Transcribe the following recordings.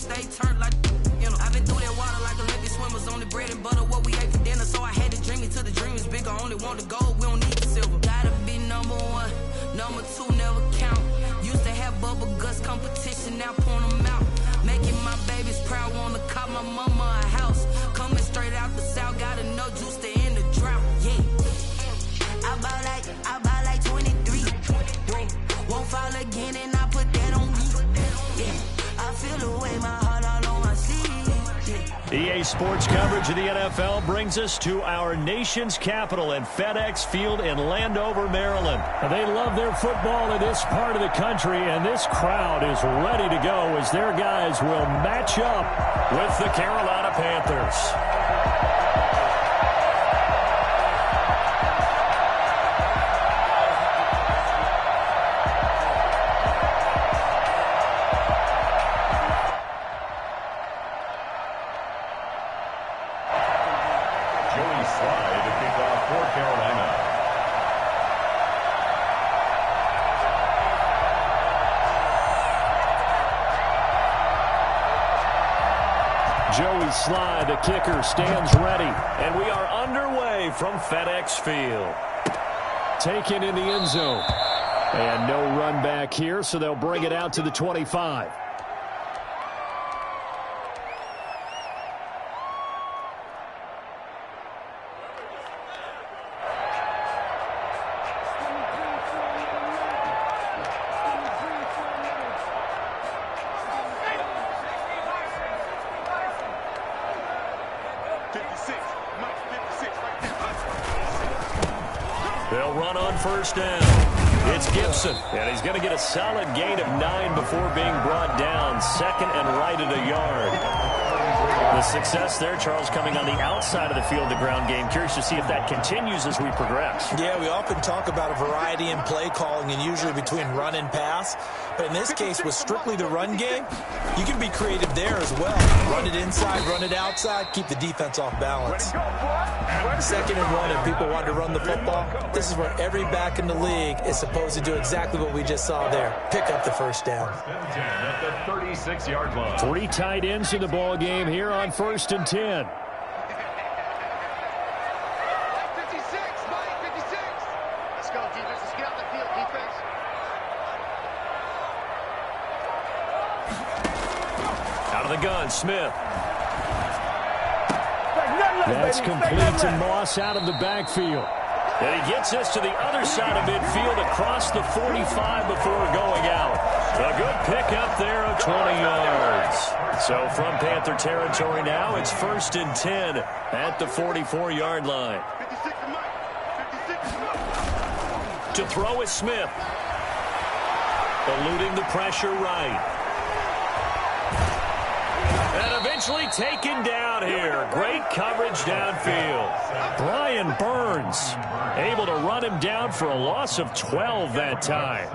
stay turned like, you know. I've been through that water like Olympic swimmers on the bread and butter, what we ate for dinner. So I had to dream it till the dream is bigger. Only want the gold, we don't need the silver. Gotta be number one, number two never count. Used to have bubble guts competition, now point them out. Making my babies proud, wanna cop my mama a house. Coming straight out the south, got enough juice to end the drought. Yeah. I buy like 23. Whoa. Won't fall again and I put that on me. Yeah. I feel the way, my heart all on my sleeve. Yeah. EA Sports coverage of the NFL brings us to our nation's capital and FedEx Field in Landover, Maryland. They love their football in this part of the country, and this crowd is ready to go as their guys will match up with the Carolina Panthers. Joey Slye, the kicker, stands ready. And we are underway from FedEx Field. Taken in the end zone. And no run back here, so they'll bring it out to the 25. They'll run on first down. It's Gibson, and he's going to get a solid gain of 9 before being brought down. Second and right at a yard. The success there, Charles, coming on the outside of the field, the ground game. Curious to see if that continues as we progress. Yeah, we often talk about a variety in play calling and usually between run and pass. But in this case, with strictly the run game, you can be creative there as well. Run it inside, run it outside, keep the defense off balance. Second and one, if people want to run the football, this is where every back in the league is supposed to do exactly what we just saw there. Pick up the first down. At the 36-yard line. 3 tight ends in the ball game here on first and 10. Out of the gun, Smith. That's complete to Moss out of the backfield. And he gets us to the other side of midfield across the 45 before going out. A good pickup there of 20 yards. So from Panther territory now, it's first and 10 at the 44-yard line. To throw is Smith. Eluding the pressure right. And eventually taken down here. Great coverage downfield. Brian Burns able to run him down for a loss of 12 that time.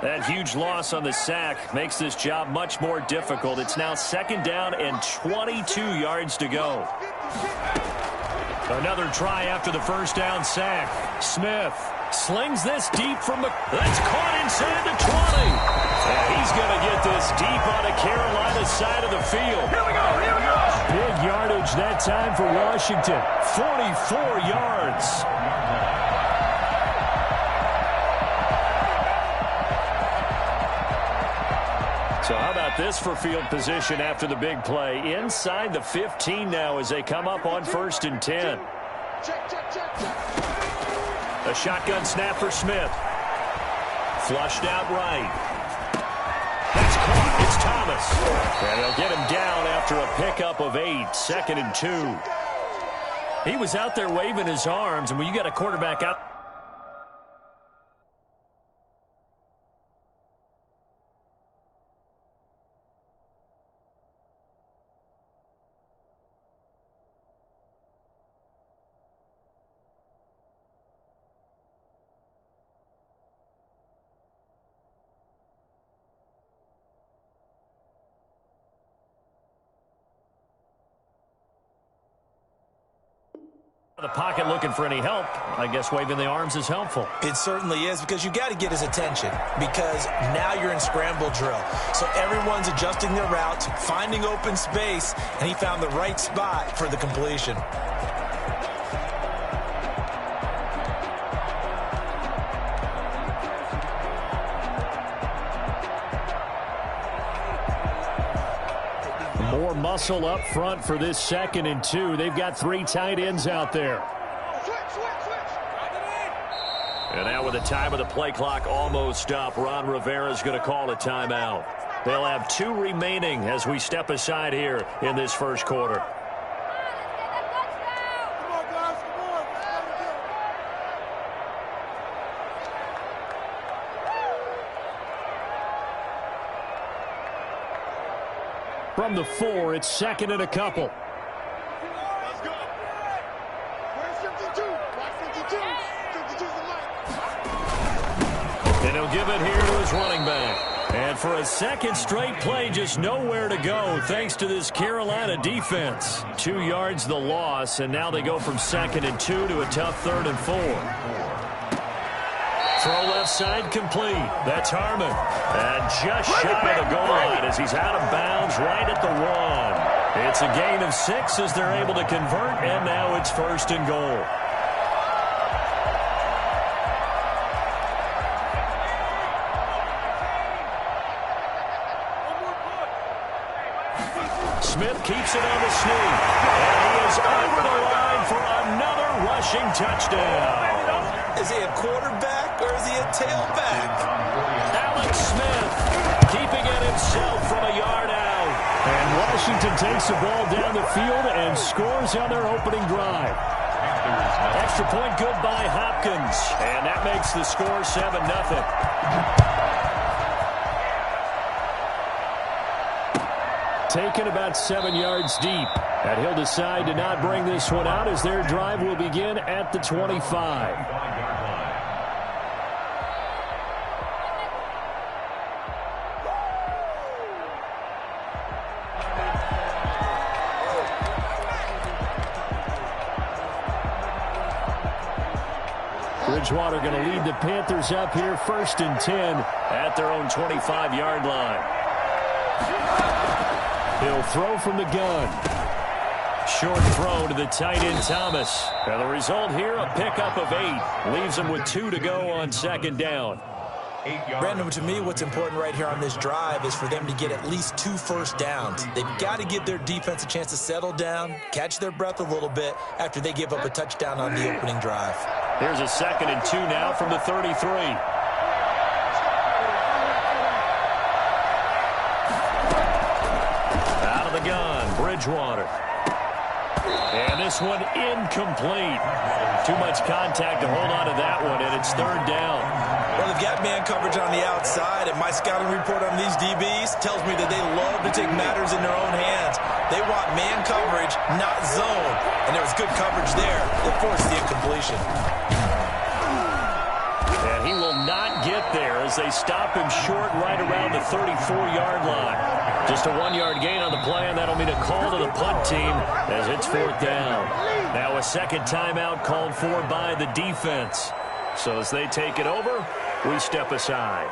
That huge loss on the sack makes this job much more difficult. It's now second down and 22 yards to go. Another try after the first down sack. Smith slings this deep from the... That's caught inside the 20. And he's going to get this deep on the Carolina side of the field. Here we go, here we go. Big yardage that time for Washington. 44 yards. So how about this for field position after the big play? Inside the 15 now as they come up on first and 10. A shotgun snap for Smith. Flushed out right. That's caught. It's Thomas. And they'll get him down after a pickup of 8. Second and 2. He was out there waving his arms, and when you got a quarterback out, The pocket looking for any help. I guess waving the arms is helpful. It certainly is, because you got to get his attention, because now you're in scramble drill. So everyone's adjusting their routes, finding open space, and he found the right spot for the completion. More muscle up front for this 2nd and 2. They've got 3 tight ends out there. And now with the time of the play clock almost up, Ron Rivera is going to call a timeout. They'll have 2 remaining as we step aside here in this first quarter. From the 4, it's 2nd and a couple. Let's go. Where's 52? Where's 52? 52's the mic. And he'll give it here to his running back. And for a 2nd straight play, just nowhere to go thanks to this Carolina defense. 2 yards the loss, and now they go from 2nd and 2 to a tough 3rd and 4. Throw left side complete. That's Harmon. And just shy of the goal line as he's out of bounds right at the 1. It's a gain of 6 as they're able to convert, and now it's 1st and goal. Smith keeps it on the sneak. And he is over the line for another rushing touchdown. Is he a quarterback or is he a tailback? Alex Smith keeping it himself from a yard out. And Washington takes the ball down the field and scores on their opening drive. Extra point good by Hopkins. And that makes the score 7-0. Taken about 7 yards deep. And he'll decide to not bring this one out as their drive will begin at the 25. Bridgewater going to lead the Panthers up here 1st and 10 at their own 25-yard line. He'll throw from the gun. Short throw to the tight end Thomas. And the result here, a pickup of 8. Leaves them with 2 to go on 2nd down. Brandon, to me, what's important right here on this drive is for them to get at least 2 first downs. They've got to give their defense a chance to settle down, catch their breath a little bit after they give up a touchdown on the opening drive. Here's a 2nd and 2 now from the 33. Out of the gun, Bridgewater. And this one incomplete. Too much contact to hold on to that one, and it's 3rd down. Well, they've got man coverage on the outside, and my scouting report on these DBs tells me that they love to take matters in their own hands. They want man coverage, not zone. And there was good coverage there that forced the incompletion. And he will not get there as they stop him short right around the 34-yard line. Just a 1-yard gain on the play, and that'll mean a call to the punt team as it's 4th down. Now a 2nd timeout called for by the defense. So as they take it over, we step aside.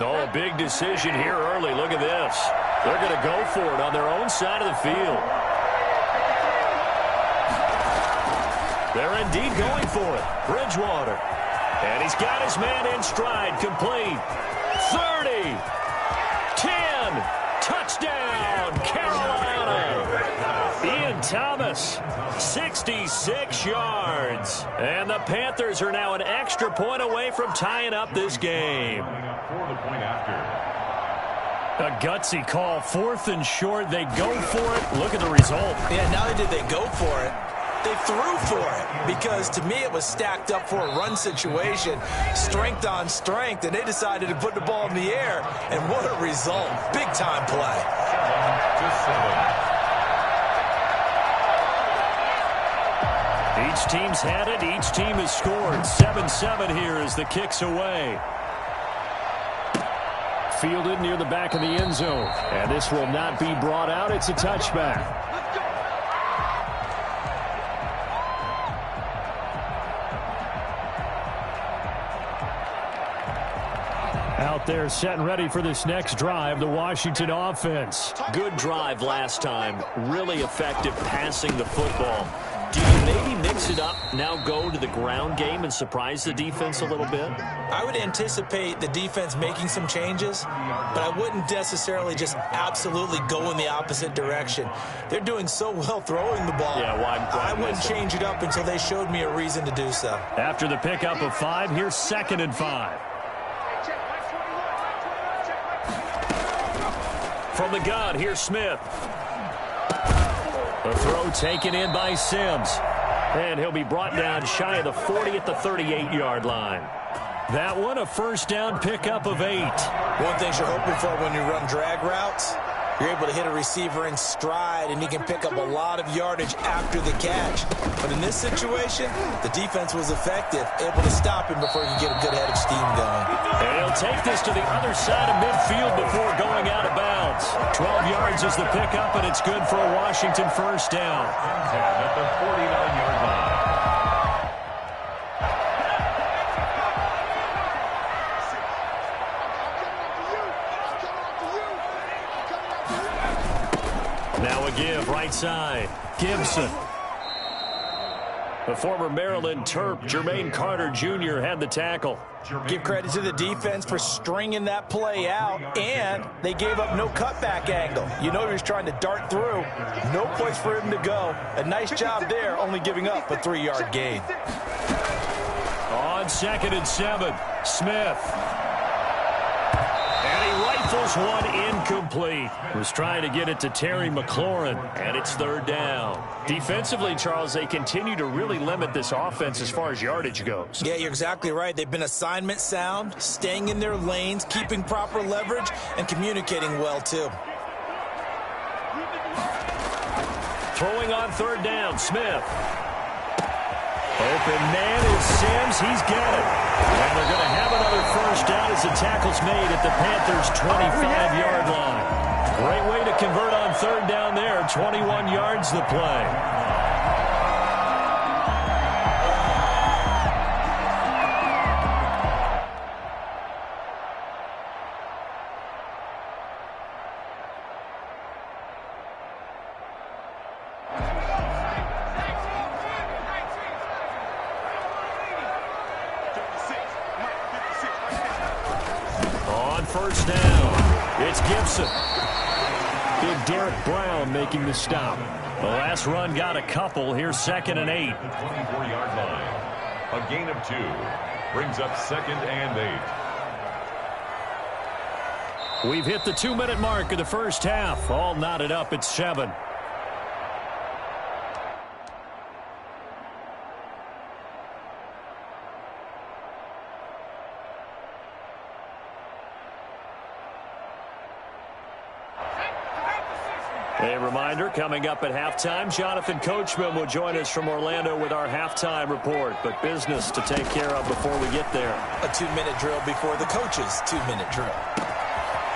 Oh, a big decision here early. Look at this. They're going to go for it on their own side of the field. They're indeed going for it. Bridgewater. And he's got his man in stride. Complete. 30. 10. Touchdown, Carolina. Ian Thomas, 66 yards. And the Panthers are now an extra point away from tying up this game. A gutsy call. 4th and short. They go for it. Look at the result. Yeah, not only did they go for it, they threw for it, because to me it was stacked up for a run situation, strength on strength, and they decided to put the ball in the air, and what a result. Big time play. Each team's had it. Each team has scored. 7-7 here as the kick's away. Fielded near the back of the end zone. And this will not be brought out. It's a touchback. Out there set and ready for this next drive, the Washington offense. Good drive last time. Really effective passing the football. Do you maybe mix it up, now go to the ground game and surprise the defense a little bit? I would anticipate the defense making some changes, but I wouldn't necessarily just absolutely go in the opposite direction. They're doing so well throwing the ball. Yeah, why I wouldn't change it up until they showed me a reason to do so. After the pickup of 5, here's 2nd and 5. From the gun, here's Smith. A throw taken in by Sims. And he'll be brought down shy of the 40 at the 38-yard line. That one, a first down pickup of 8. One thing you're hoping for when you run drag routes, you're able to hit a receiver in stride, and he can pick up a lot of yardage after the catch. But in this situation, the defense was effective, able to stop him before he could get a good head of steam going. And he'll take this to the other side of midfield before going out of bounds. 12 yards is the pickup, and it's good for a Washington first down. At the 49-yard line. Now a give, right side. Gibson. The former Maryland Terp, Jermaine Carter Jr. had the tackle. Give credit to the defense for stringing that play out, and they gave up no cutback angle. You know he was trying to dart through. No place for him to go. A nice job there, only giving up a 3-yard gain. On 2nd and 7, Smith. And he rifles one incomplete. Was trying to get it to Terry McLaurin, and it's 3rd down. Defensively, Charles, they continue to really limit this offense as far as yardage goes. Yeah, you're exactly right. They've been assignment sound, staying in their lanes, keeping proper leverage, and communicating well, too. Throwing on 3rd down, Smith. Open man is Sims. He's got it. And they're going to have another first down as the tackle's made at the Panthers' 25-yard line. Great way to convert on 3rd down there. 21 yards the play. First down, it's Gibson. Big Derek Brown making the stop. The last run got a couple. Here's 2nd and 8. 24-yard line. A gain of 2. Brings up 2nd and 8. We've hit the 2-minute mark of the first half. All knotted up at 7. A reminder, coming up at halftime, Jonathan Coachman will join us from Orlando with our halftime report. But business to take care of before we get there. A 2-minute drill before the coach's 2-minute drill.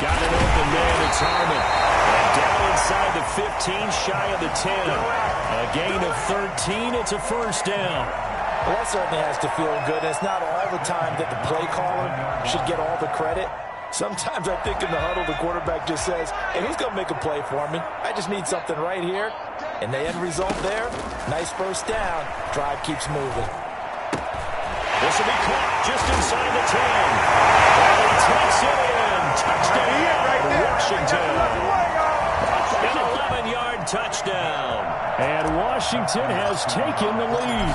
Got an open man, it's Harmon. And down inside the 15, shy of the 10. A gain of 13, it's a first down. Well, that certainly has to feel good. It's not all the time that the play caller should get all the credit. Sometimes I think in the huddle, the quarterback just says, hey, who's going to make a play for me? I just need something right here. And the end result there, nice first down. Drive keeps moving. This will be caught just inside the 10. And he takes it in. Touchdown, Washington. An 11-yard touchdown. And Washington has taken the lead.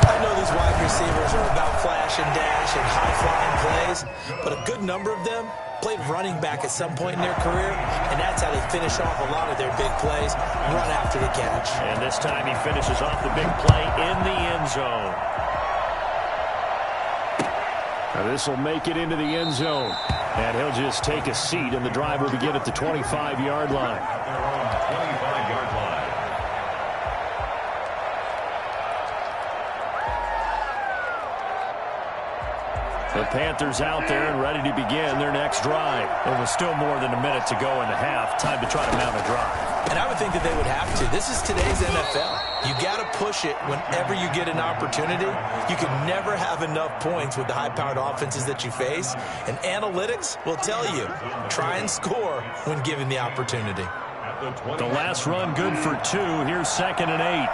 I know these wide receivers are about flash and dash and high-flying plays, but a good number of them played running back at some point in their career, and that's how they finish off a lot of their big plays, run after the catch. And this time he finishes off the big play in the end zone. Now this will make it into the end zone, and he'll just take a seat, and the drive will begin at the 25-yard line. They're on the 25-yard line. The Panthers out there and ready to begin their next drive. It was still more than a minute to go in the half. Time to try to mount a drive. And I would think that they would have to. This is today's NFL. You got to push it whenever you get an opportunity. You can never have enough points with the high-powered offenses that you face. And analytics will tell you, try and score when given the opportunity. The last run good for 2. Here's 2nd and 8.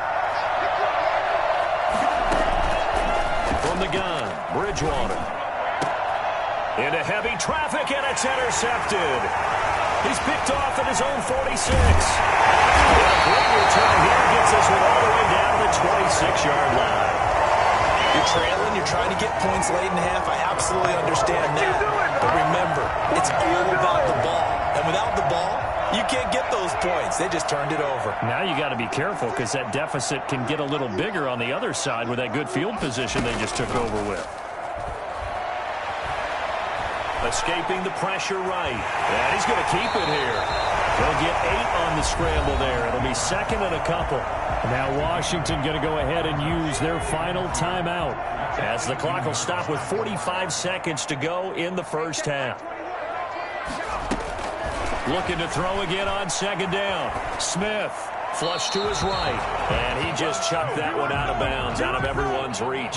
From the gun, Bridgewater. Into heavy traffic, and it's intercepted. He's picked off at his own 46. A great return here gets us all the way down to the 26-yard line. You're trailing, you're trying to get points late in the half. I absolutely understand that. But remember, it's all about the ball. And without the ball, you can't get those points. They just turned it over. Now you got to be careful because that deficit can get a little bigger on the other side with that good field position they just took over with. Escaping the pressure right. And he's going to keep it here. They'll get 8 on the scramble there. It'll be 2nd and a couple. Now Washington going to go ahead and use their final timeout as the clock will stop with 45 seconds to go in the first half. Looking to throw again on 2nd down. Smith, flush to his right. And he just chucked that one out of bounds, out of everyone's reach.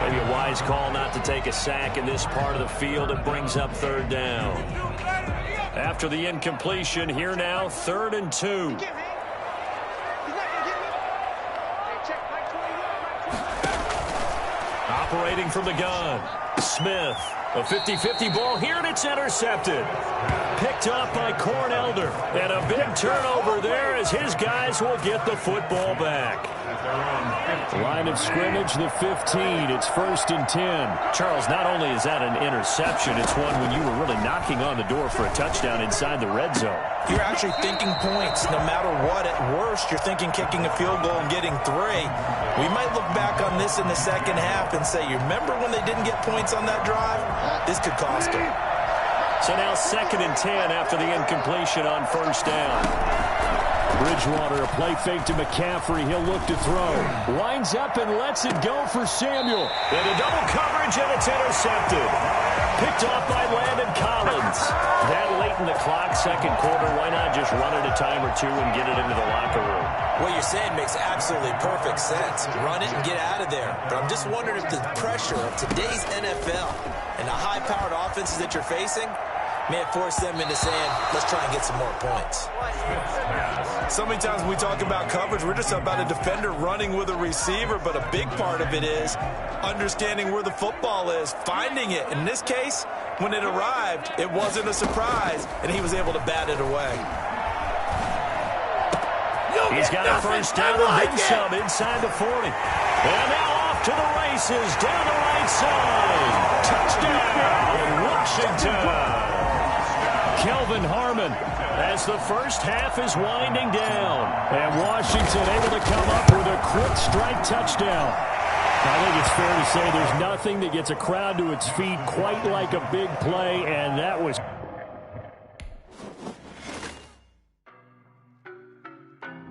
Maybe a wise call not to take a sack in this part of the field. It brings up 3rd down. After the incompletion, here now, 3rd and 2. Operating from the gun, Smith. A 50-50 ball here, and it's intercepted. Picked up by Corn Elder. And a big turnover there as his guys will get the football back. Line of scrimmage, the 15. It's 1st and 10. Charles, not only is that an interception, it's one when you were really knocking on the door for a touchdown inside the red zone. You're actually thinking points no matter what. At worst, you're thinking kicking a field goal and getting 3. We might look back on this in the second half and say, you remember when they didn't get points on that drive? This could cost them. So now 2nd and 10 after the incompletion on 1st down. Bridgewater, a play fake to McCaffrey. He'll look to throw. Winds up and lets it go for Samuel. Into double coverage, and it's intercepted. Picked off by Landon Collins. That late in the clock, 2nd quarter, why not just run it a time or 2 and get it into the locker room? What you're saying makes absolutely perfect sense. Run it and get out of there. But I'm just wondering if the pressure of today's NFL and the high-powered offenses that you're facing may force them into saying, let's try and get some more points. So many times when we talk about coverage, we're just about a defender running with a receiver, but a big part of it is understanding where the football is, finding it. In this case, when it arrived, it wasn't a surprise, and he was able to bat it away. He's got a 1st down and then some inside the 40. And now off to the races down the right side. Touchdown, Washington. Kelvin Harmon as the first half is winding down. And Washington able to come up with a quick strike touchdown. I think it's fair to say there's nothing that gets a crowd to its feet quite like a big play, and that was